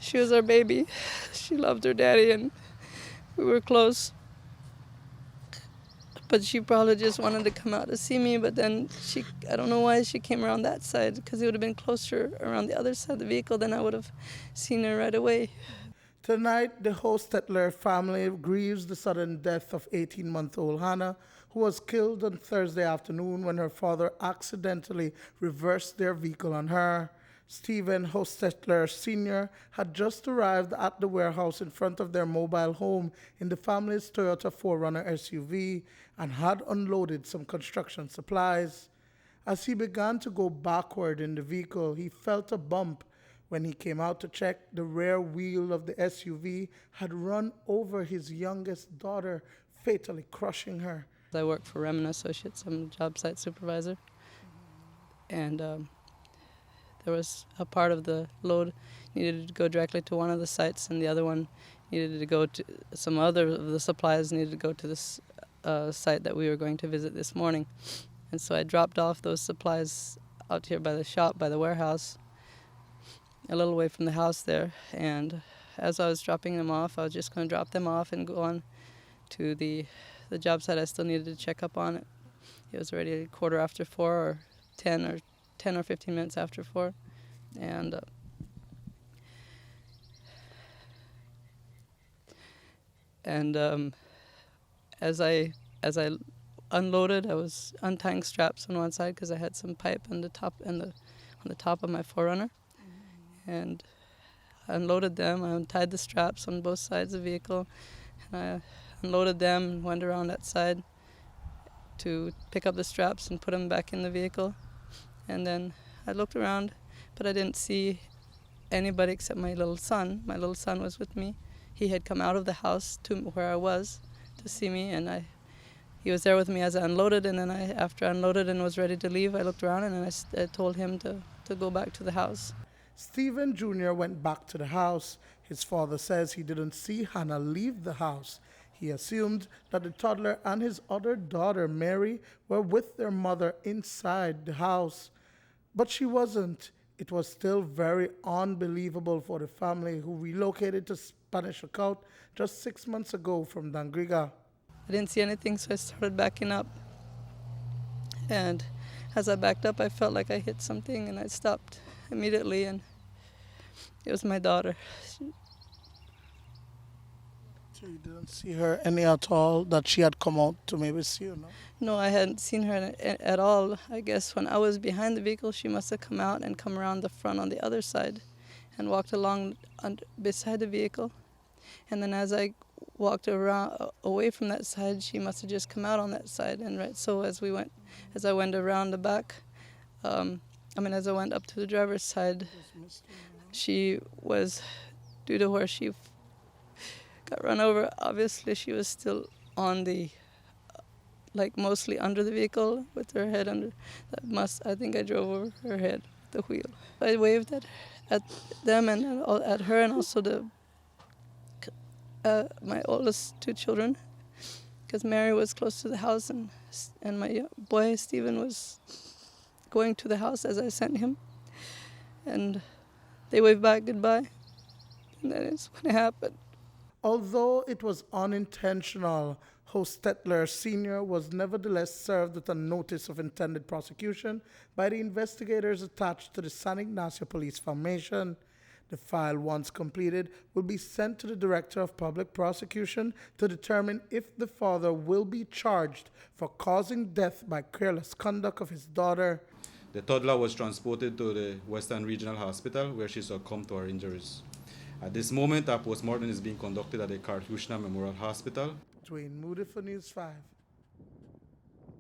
She was our baby. She loved her daddy, and we were close. But she probably just wanted to come out to see me, but then I don't know why she came around that side, because it would have been closer around the other side of the vehicle, then I would have seen her right away. Tonight, the Hochstetler family grieves the sudden death of 18-month-old Hannah, who was killed on Thursday afternoon when her father accidentally reversed their vehicle on her. Stephen Hochstetler Senior had just arrived at the warehouse in front of their mobile home in the family's Toyota 4Runner SUV and had unloaded some construction supplies. As he began to go backward in the vehicle, he felt a bump. When he came out to check, the rear wheel of the SUV had run over his youngest daughter, fatally crushing her. I work for Remen Associates. I'm a job site supervisor. And there was a part of the load needed to go directly to one of the sites, and the other one needed to go to some other of the supplies needed to go to this site that we were going to visit this morning. And so I dropped off those supplies out here by the shop, by the warehouse, a little way from the house there. And as I was dropping them off, I was just going to drop them off and go on to the job site I still needed to check up on. It was already 4:15 or 10 or 15 minutes after 4. And as I unloaded, I was untying straps on one side because I had some pipe on the top of my 4Runner, and I unloaded them. I untied the straps on both sides of the vehicle, and I unloaded them and went around that side to pick up the straps and put them back in the vehicle. And then I looked around, but I didn't see anybody except my little son. My little son was with me. He had come out of the house to where I was to see me, and he was there with me as I unloaded. And then after I unloaded and was ready to leave, I looked around and I told him to go back to the house. Stephen Jr. went back to the house. His father says he didn't see Hannah leave the house. He assumed that the toddler and his other daughter, Mary, were with their mother inside the house. But she wasn't. It was still very unbelievable for the family who relocated to Spanish Lookout just 6 months ago from Dangriga. I didn't see anything, so I started backing up. And as I backed up, I felt like I hit something, and I stopped immediately, and it was my daughter. So you didn't see her any at all, that she had come out to maybe see you, no? No, I hadn't seen her at all. I guess when I was behind the vehicle, she must have come out and come around the front on the other side and walked along beside the vehicle. And then as I walked around away from that side, she must have just come out on that side. And right, so as I went around the back, as I went up to the driver's side, she was, due to where she got run over, obviously she was still on the, mostly under the vehicle with her head under. I think I drove over her head, the wheel. I waved at them and at her, and also my oldest 2 children, because Mary was close to the house, and my boy Stephen was going to the house as I sent him, and they waved back goodbye, and that is when it happened. Although it was unintentional, Hochstetler Senior was nevertheless served with a notice of intended prosecution by the investigators attached to the San Ignacio Police Formation. The file, once completed, will be sent to the Director of Public Prosecution to determine if the father will be charged for causing death by careless conduct of his daughter. The toddler was transported to the Western Regional Hospital, where she succumbed to her injuries. At this moment, our postmortem is being conducted at the Carthushna Memorial Hospital. Duane, Moody for News 5.